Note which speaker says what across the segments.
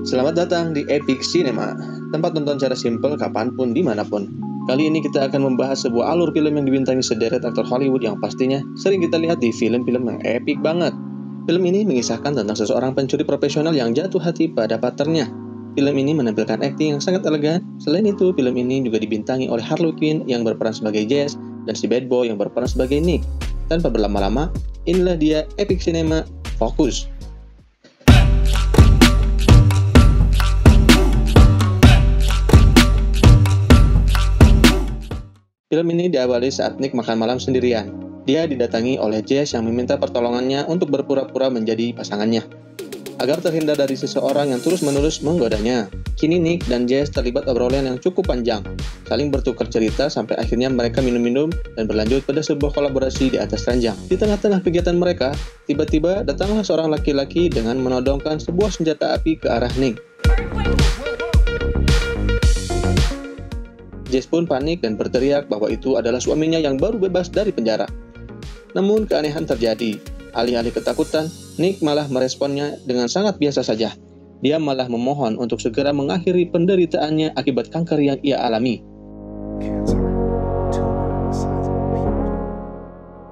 Speaker 1: Selamat datang di Epic Cinema, tempat nonton secara simpel kapanpun dimanapun. Kali ini kita akan membahas sebuah alur film yang dibintangi sederet aktor Hollywood yang pastinya sering kita lihat di film-film yang epik banget. Film ini mengisahkan tentang seseorang pencuri profesional yang jatuh hati pada partnernya. Film ini menampilkan akting yang sangat elegan. Selain itu, film ini juga dibintangi oleh Harley Quinn yang berperan sebagai Jess dan si bad boy yang berperan sebagai Nick. Tanpa berlama-lama, inilah dia Epic Cinema Fokus. Film ini diawali saat Nick makan malam sendirian. Dia didatangi oleh Jess yang meminta pertolongannya untuk berpura-pura menjadi pasangannya, agar terhindar dari seseorang yang terus-menerus menggodanya. Kini Nick dan Jess terlibat obrolan yang cukup panjang, saling bertukar cerita sampai akhirnya mereka minum-minum dan berlanjut pada sebuah kolaborasi di atas ranjang. Di tengah-tengah kegiatan mereka, tiba-tiba datanglah seorang laki-laki dengan menodongkan sebuah senjata api ke arah Nick. Jess pun panik dan berteriak bahwa itu adalah suaminya yang baru bebas dari penjara. Namun keanehan terjadi. Alih-alih ketakutan, Nick malah meresponnya dengan sangat biasa saja. Dia malah memohon untuk segera mengakhiri penderitaannya akibat kanker yang ia alami.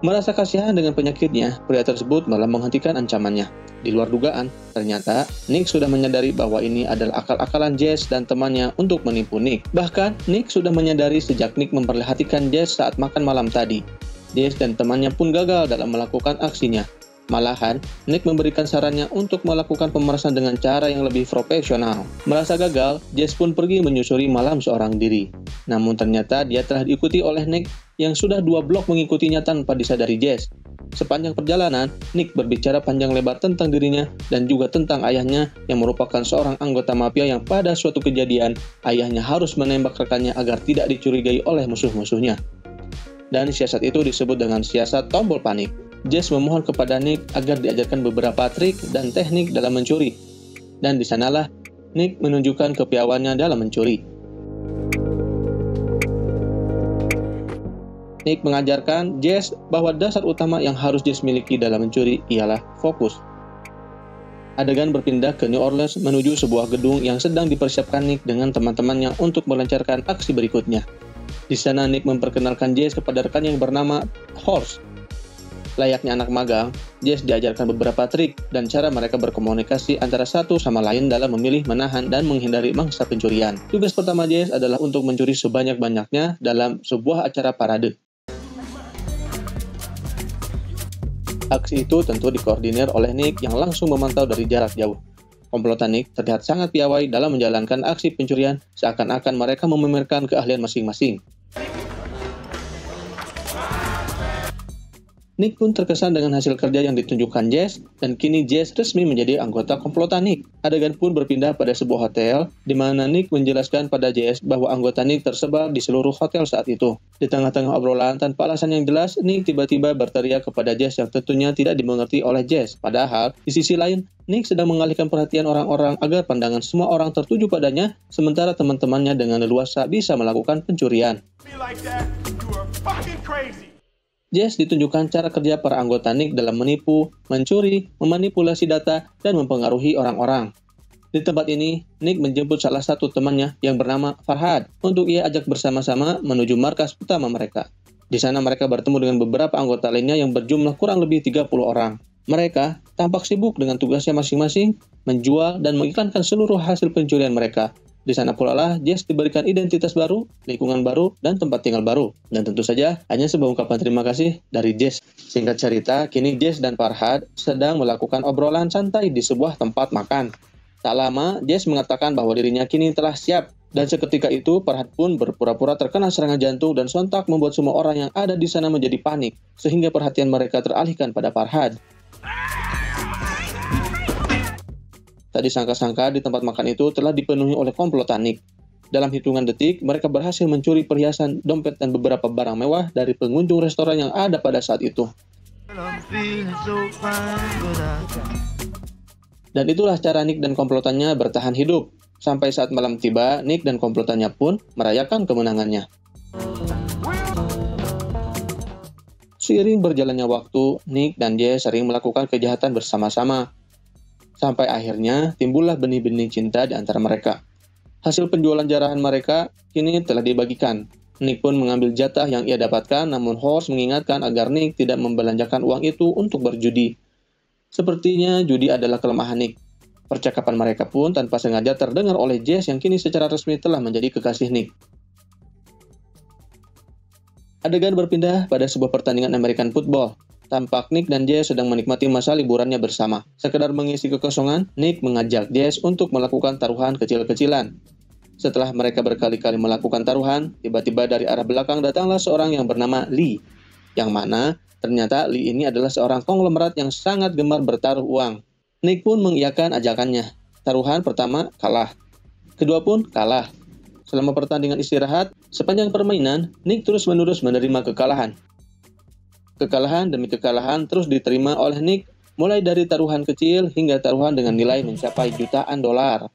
Speaker 1: Merasa kasihan dengan penyakitnya, pria tersebut malah menghentikan ancamannya. Di luar dugaan, ternyata Nick sudah menyadari bahwa ini adalah akal-akalan Jess dan temannya untuk menipu Nick. Bahkan, Nick sudah menyadari sejak Nick memperlihatkan Jess saat makan malam tadi. Jess dan temannya pun gagal dalam melakukan aksinya. Malahan, Nick memberikan sarannya untuk melakukan pemerasan dengan cara yang lebih profesional. Merasa gagal, Jess pun pergi menyusuri malam seorang diri. Namun ternyata dia telah diikuti oleh Nick yang sudah 2 blok mengikutinya tanpa disadari Jess. Sepanjang perjalanan, Nick berbicara panjang lebar tentang dirinya dan juga tentang ayahnya yang merupakan seorang anggota mafia yang pada suatu kejadian, ayahnya harus menembak rekannya agar tidak dicurigai oleh musuh-musuhnya. Dan siasat itu disebut dengan siasat tombol panik. Jess memohon kepada Nick agar diajarkan beberapa trik dan teknik dalam mencuri. Dan di sanalah Nick menunjukkan kepiawaiannya dalam mencuri. Nick mengajarkan Jess bahwa dasar utama yang harus Jess miliki dalam mencuri ialah fokus. Adegan berpindah ke New Orleans menuju sebuah gedung yang sedang dipersiapkan Nick dengan teman-temannya untuk melancarkan aksi berikutnya. Di sana Nick memperkenalkan Jess kepada rekannya yang bernama Horse. Layaknya anak magang, Jess diajarkan beberapa trik dan cara mereka berkomunikasi antara satu sama lain dalam memilih, menahan, dan menghindari mangsa pencurian. Tugas pertama Jess adalah untuk mencuri sebanyak-banyaknya dalam sebuah acara parade. Aksi itu tentu dikoordinir oleh Nick yang langsung memantau dari jarak jauh. Komplotan Nick terlihat sangat piawai dalam menjalankan aksi pencurian, seakan-akan mereka memamerkan keahlian masing-masing. Nick pun terkesan dengan hasil kerja yang ditunjukkan Jess, dan kini Jess resmi menjadi anggota komplotan Nick. Adegan pun berpindah pada sebuah hotel, di mana Nick menjelaskan pada Jess bahwa anggota Nick tersebar di seluruh hotel saat itu. Di tengah-tengah obrolan tanpa alasan yang jelas, Nick tiba-tiba berteriak kepada Jess yang tentunya tidak dimengerti oleh Jess. Padahal, di sisi lain, Nick sedang mengalihkan perhatian orang-orang agar pandangan semua orang tertuju padanya, sementara teman-temannya dengan leluasa bisa melakukan pencurian. Jess ditunjukkan cara kerja para anggota Nick dalam menipu, mencuri, memanipulasi data, dan mempengaruhi orang-orang. Di tempat ini, Nick menjemput salah satu temannya yang bernama Farhad untuk ia ajak bersama-sama menuju markas utama mereka. Di sana mereka bertemu dengan beberapa anggota lainnya yang berjumlah kurang lebih 30 orang. Mereka tampak sibuk dengan tugasnya masing-masing, menjual dan mengiklankan seluruh hasil pencurian mereka. Di sana pula lah Jess diberikan identitas baru, lingkungan baru, dan tempat tinggal baru. Dan tentu saja hanya sebuah ungkapan terima kasih dari Jess. Singkat cerita, kini Jess dan Farhad sedang melakukan obrolan santai di sebuah tempat makan. Tak lama, Jess mengatakan bahwa dirinya kini telah siap. Dan seketika itu, Farhad pun berpura-pura terkena serangan jantung dan sontak membuat semua orang yang ada di sana menjadi panik, sehingga perhatian mereka teralihkan pada Farhad. Tak disangka-sangka di tempat makan itu telah dipenuhi oleh komplotan Nick. Dalam hitungan detik, mereka berhasil mencuri perhiasan, dompet, dan beberapa barang mewah dari pengunjung restoran yang ada pada saat itu. Dan itulah cara Nick dan komplotannya bertahan hidup. Sampai saat malam tiba, Nick dan komplotannya pun merayakan kemenangannya. Seiring berjalannya waktu, Nick dan Jess sering melakukan kejahatan bersama-sama. Sampai akhirnya timbullah benih-benih cinta di antara mereka. Hasil penjualan jarahan mereka kini telah dibagikan. Nick pun mengambil jatah yang ia dapatkan, namun Horst mengingatkan agar Nick tidak membelanjakan uang itu untuk berjudi. Sepertinya judi adalah kelemahan Nick. Percakapan mereka pun tanpa sengaja terdengar oleh Jess yang kini secara resmi telah menjadi kekasih Nick. Adegan berpindah pada sebuah pertandingan American football. Tampak Nick dan Jess sedang menikmati masa liburannya bersama. Sekedar mengisi kekosongan, Nick mengajak Jess untuk melakukan taruhan kecil-kecilan. Setelah mereka berkali-kali melakukan taruhan, tiba-tiba dari arah belakang datanglah seorang yang bernama Lee. Yang mana, ternyata Lee ini adalah seorang konglomerat yang sangat gemar bertaruh uang. Nick pun mengiyakan ajakannya. Taruhan pertama kalah. Kedua pun kalah. Selama pertandingan istirahat, sepanjang permainan, Nick terus-menerus menerima kekalahan. Kekalahan demi kekalahan terus diterima oleh Nick, mulai dari taruhan kecil hingga taruhan dengan nilai mencapai jutaan dolar.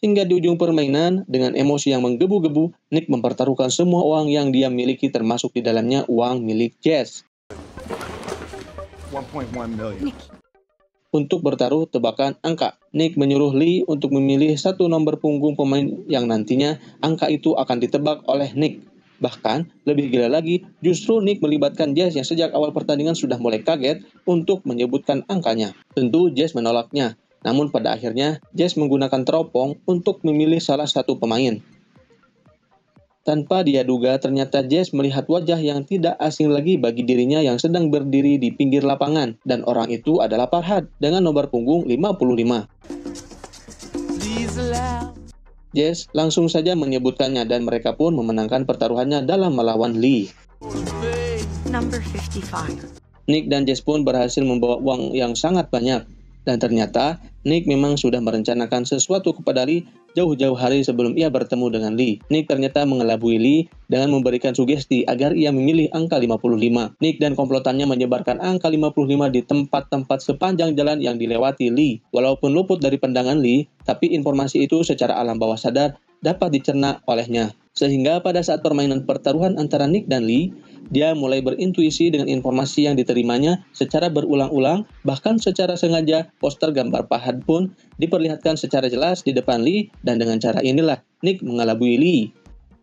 Speaker 1: Hingga di ujung permainan, dengan emosi yang menggebu-gebu, Nick mempertaruhkan semua uang yang dia miliki termasuk di dalamnya uang milik Jess.
Speaker 2: 1.1 million.
Speaker 1: Untuk bertaruh tebakan angka, Nick menyuruh Lee untuk memilih satu nomor punggung pemain yang nantinya angka itu akan ditebak oleh Nick. Bahkan, lebih gila lagi, justru Nick melibatkan Jess yang sejak awal pertandingan sudah mulai kaget untuk menyebutkan angkanya. Tentu Jess menolaknya. Namun pada akhirnya, Jess menggunakan teropong untuk memilih salah satu pemain. Tanpa dia duga, ternyata Jess melihat wajah yang tidak asing lagi bagi dirinya yang sedang berdiri di pinggir lapangan. Dan orang itu adalah Farhad dengan nomor punggung 55. Jess langsung saja menyebutkannya dan mereka pun memenangkan pertaruhannya dalam melawan Lee.
Speaker 3: Number 55.
Speaker 1: Nick dan Jess pun berhasil membawa uang yang sangat banyak. Dan ternyata, Nick memang sudah merencanakan sesuatu kepada Lee jauh-jauh hari sebelum ia bertemu dengan Lee. Nick ternyata mengelabui Lee dengan memberikan sugesti agar ia memilih angka 55. Nick dan komplotannya menyebarkan angka 55 di tempat-tempat sepanjang jalan yang dilewati Lee. Walaupun luput dari pandangan Lee, tapi informasi itu secara alam bawah sadar dapat dicerna olehnya. Sehingga pada saat permainan pertaruhan antara Nick dan Lee, dia mulai berintuisi dengan informasi yang diterimanya secara berulang-ulang, bahkan secara sengaja poster gambar Farhad pun diperlihatkan secara jelas di depan Lee, dan dengan cara inilah Nick mengelabui Lee.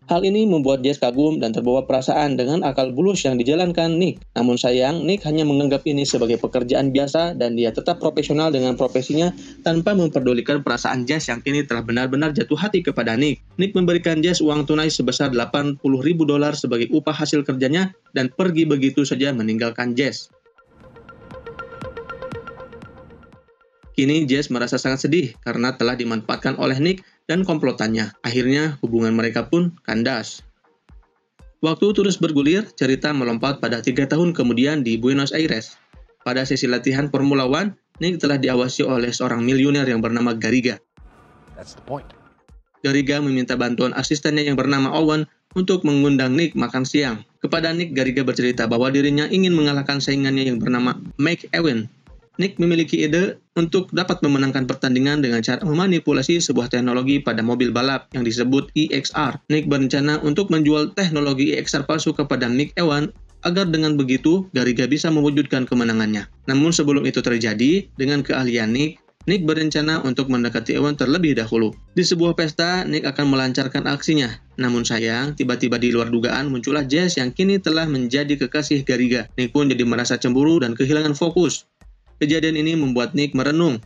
Speaker 1: Hal ini membuat Jess kagum dan terbawa perasaan dengan akal bulus yang dijalankan Nick. Namun sayang, Nick hanya menganggap ini sebagai pekerjaan biasa dan dia tetap profesional dengan profesinya tanpa memperdulikan perasaan Jess yang kini telah benar-benar jatuh hati kepada Nick. Nick memberikan Jess uang tunai sebesar $80.000 sebagai upah hasil kerjanya dan pergi begitu saja meninggalkan Jess. Kini Jess merasa sangat sedih karena telah dimanfaatkan oleh Nick dan komplotannya. Akhirnya hubungan mereka pun kandas. Waktu terus bergulir, cerita melompat pada 3 tahun kemudian di Buenos Aires. Pada sesi latihan Formula One, Nick telah diawasi oleh seorang miliuner yang bernama Garriga.
Speaker 2: That's the point.
Speaker 1: Garriga meminta bantuan asistennya yang bernama Owen untuk mengundang Nick makan siang. Kepada Nick, Garriga bercerita bahwa dirinya ingin mengalahkan saingannya yang bernama Mike Owen. Nick memiliki ide untuk dapat memenangkan pertandingan dengan cara memanipulasi sebuah teknologi pada mobil balap yang disebut EXR. Nick berencana untuk menjual teknologi EXR palsu kepada Mike Owen agar dengan begitu Garriga bisa mewujudkan kemenangannya. Namun sebelum itu terjadi, dengan keahlian Nick berencana untuk mendekati Owen terlebih dahulu. Di sebuah pesta, Nick akan melancarkan aksinya. Namun sayang, tiba-tiba di luar dugaan muncullah Jess yang kini telah menjadi kekasih Garriga. Nick pun jadi merasa cemburu dan kehilangan fokus. Kejadian ini membuat Nick merenung.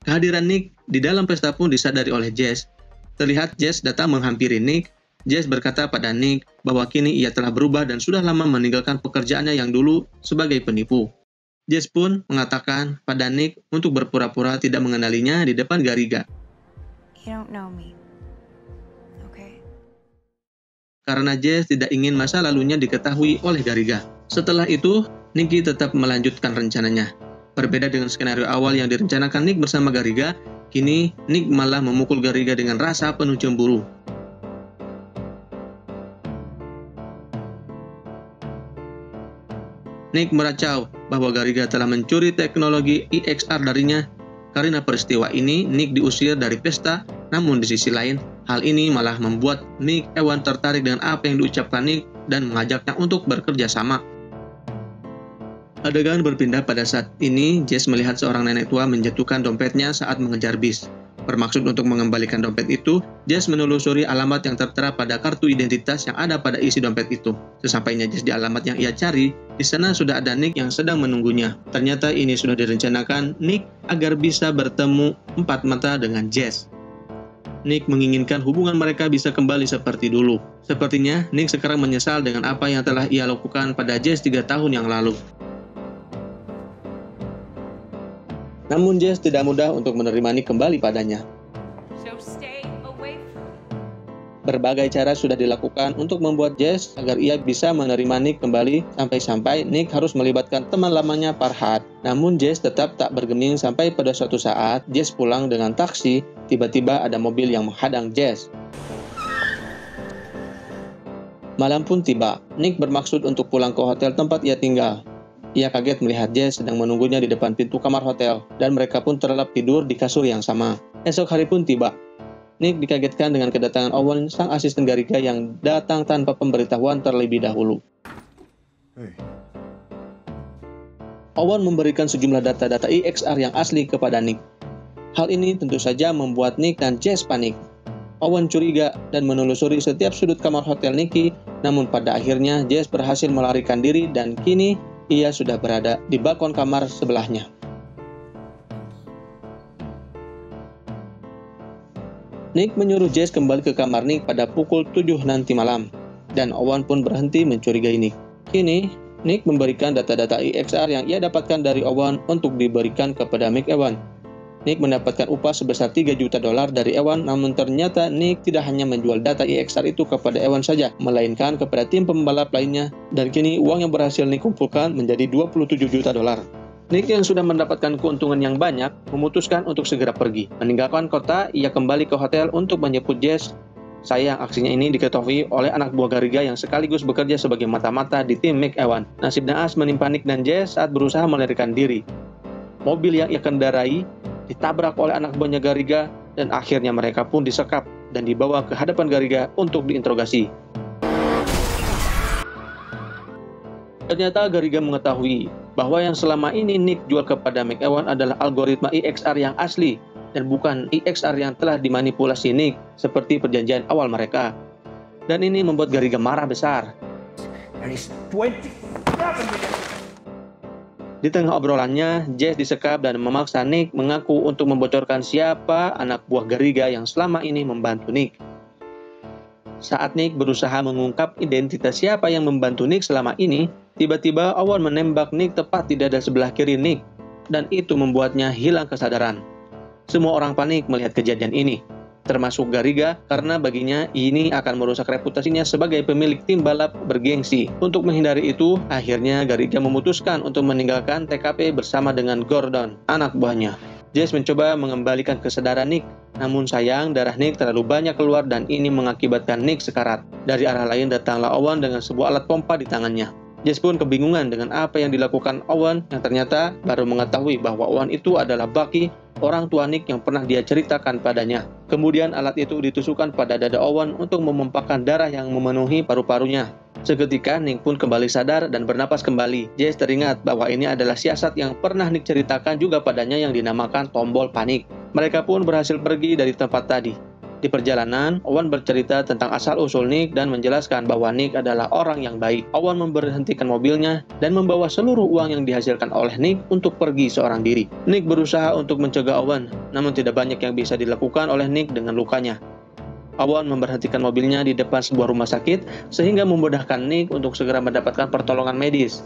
Speaker 1: Kehadiran Nick di dalam pesta pun disadari oleh Jess. Terlihat Jess datang menghampiri Nick. Jess berkata pada Nick bahwa kini ia telah berubah dan sudah lama meninggalkan pekerjaannya yang dulu sebagai penipu. Jess pun mengatakan pada Nick untuk berpura-pura tidak mengenalinya di depan Garriga.
Speaker 3: You don't know me. Okay?
Speaker 1: Karena Jess tidak ingin masa lalunya diketahui oleh Garriga. Setelah itu, Nicky tetap melanjutkan rencananya. Berbeda dengan skenario awal yang direncanakan Nick bersama Garriga, kini Nick malah memukul Garriga dengan rasa penuh cemburu. Nick meracau bahwa Garriga telah mencuri teknologi EXR darinya. Karena peristiwa ini, Nick diusir dari pesta. Namun di sisi lain, hal ini malah membuat Nick Owen tertarik dengan apa yang diucapkan Nick dan mengajaknya untuk bekerja sama. Adegan berpindah pada saat ini Jess melihat seorang nenek tua menjatuhkan dompetnya saat mengejar bis. Bermaksud untuk mengembalikan dompet itu, Jess menelusuri alamat yang tertera pada kartu identitas yang ada pada isi dompet itu. Sesampainya Jess di alamat yang ia cari, di sana sudah ada Nick yang sedang menunggunya. Ternyata ini sudah direncanakan Nick agar bisa bertemu empat mata dengan Jess. Nick menginginkan hubungan mereka bisa kembali seperti dulu. Sepertinya Nick sekarang menyesal dengan apa yang telah ia lakukan pada Jess 3 tahun yang lalu. Namun Jess tidak mudah untuk menerima Nick kembali padanya. Berbagai cara sudah dilakukan untuk membuat Jess agar ia bisa menerima Nick kembali, sampai-sampai Nick harus melibatkan teman lamanya Farhad. Namun Jess tetap tak bergeming sampai pada suatu saat Jess pulang dengan taksi, tiba-tiba ada mobil yang menghadang Jess. Malam pun tiba, Nick bermaksud untuk pulang ke hotel tempat ia tinggal. Ia kaget melihat Jess sedang menunggunya di depan pintu kamar hotel, dan mereka pun terlelap tidur di kasur yang sama. Esok hari pun tiba. Nick dikagetkan dengan kedatangan Owen, sang asisten Gariga yang datang tanpa pemberitahuan terlebih dahulu.
Speaker 2: Hey.
Speaker 1: Owen memberikan sejumlah data-data EXR yang asli kepada Nick. Hal ini tentu saja membuat Nick dan Jess panik. Owen curiga dan menelusuri setiap sudut kamar hotel Nicky, namun pada akhirnya Jess berhasil melarikan diri dan kini ia sudah berada di balkon kamar sebelahnya. Nick menyuruh Jess kembali ke kamar Nick pada pukul 7 nanti malam, dan Owen pun berhenti mencurigai Nick. Kini, Nick memberikan data-data EXR yang ia dapatkan dari Owen untuk diberikan kepada McEwan. Nick mendapatkan upah sebesar $3 juta dari Ewan, namun ternyata Nick tidak hanya menjual data EXR itu kepada Ewan saja, melainkan kepada tim pembalap lainnya, dan kini uang yang berhasil Nick kumpulkan menjadi $27 juta. Nick yang sudah mendapatkan keuntungan yang banyak, memutuskan untuk segera pergi. Meninggalkan kota, ia kembali ke hotel untuk menjemput Jess. Sayang, aksinya ini diketahui oleh anak buah Gariga yang sekaligus bekerja sebagai mata-mata di tim McEwan. Nasib naas menimpa Nick dan Jess saat berusaha melarikan diri. Mobil yang ia kendarai ditabrak oleh anak buahnya Gariga, dan akhirnya mereka pun disekap dan dibawa ke hadapan Gariga untuk diinterogasi. Ternyata Gariga mengetahui bahwa yang selama ini Nick jual kepada McEwan adalah algoritma EXR yang asli dan bukan EXR yang telah dimanipulasi Nick seperti perjanjian awal mereka. Dan ini membuat Gariga marah besar. Di tengah obrolannya, Jess disekap dan memaksa Nick mengaku untuk membocorkan siapa anak buah Gariga yang selama ini membantu Nick. Saat Nick berusaha mengungkap identitas siapa yang membantu Nick selama ini, tiba-tiba Owen menembak Nick tepat di dada sebelah kiri Nick, dan itu membuatnya hilang kesadaran. Semua orang panik melihat kejadian ini, termasuk Gariga, karena baginya ini akan merusak reputasinya sebagai pemilik tim balap bergengsi. Untuk menghindari itu, akhirnya Gariga memutuskan untuk meninggalkan TKP bersama dengan Gordon, anak buahnya. Jess mencoba mengembalikan kesadaran Nick, namun sayang darah Nick terlalu banyak keluar dan ini mengakibatkan Nick sekarat. Dari arah lain datanglah Owen dengan sebuah alat pompa di tangannya. Jess pun kebingungan dengan apa yang dilakukan Owen, yang ternyata baru mengetahui bahwa Owen itu adalah Bucky, orang tua Nick yang pernah dia ceritakan padanya. Kemudian alat itu ditusukkan pada dada Owen untuk memompahkan darah yang memenuhi paru-parunya. Seketika Nick pun kembali sadar dan bernapas kembali. Jess teringat bahwa ini adalah siasat yang pernah Nick ceritakan juga padanya yang dinamakan tombol panik. Mereka pun berhasil pergi dari tempat tadi. Di perjalanan, Owen bercerita tentang asal-usul Nick dan menjelaskan bahwa Nick adalah orang yang baik. Owen memberhentikan mobilnya dan membawa seluruh uang yang dihasilkan oleh Nick untuk pergi seorang diri. Nick berusaha untuk mencegah Owen, namun tidak banyak yang bisa dilakukan oleh Nick dengan lukanya. Owen memberhentikan mobilnya di depan sebuah rumah sakit sehingga memudahkan Nick untuk segera mendapatkan pertolongan medis.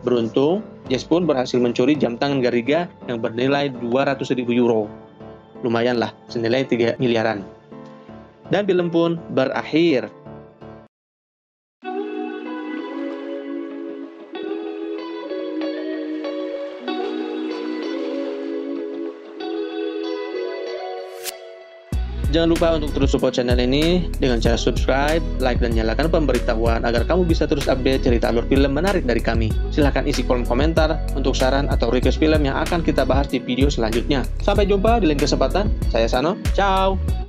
Speaker 1: Beruntung, Jess pun berhasil mencuri jam tangan Gariga yang bernilai 200.000 euro. Lumayanlah, senilai 3 miliaran. Dan film pun berakhir. Jangan lupa untuk terus support channel ini dengan cara subscribe, like, dan nyalakan pemberitahuan agar kamu bisa terus update cerita alur film menarik dari kami. Silahkan isi kolom komentar untuk saran atau request film yang akan kita bahas di video selanjutnya. Sampai jumpa di lain kesempatan. Saya Sano, ciao!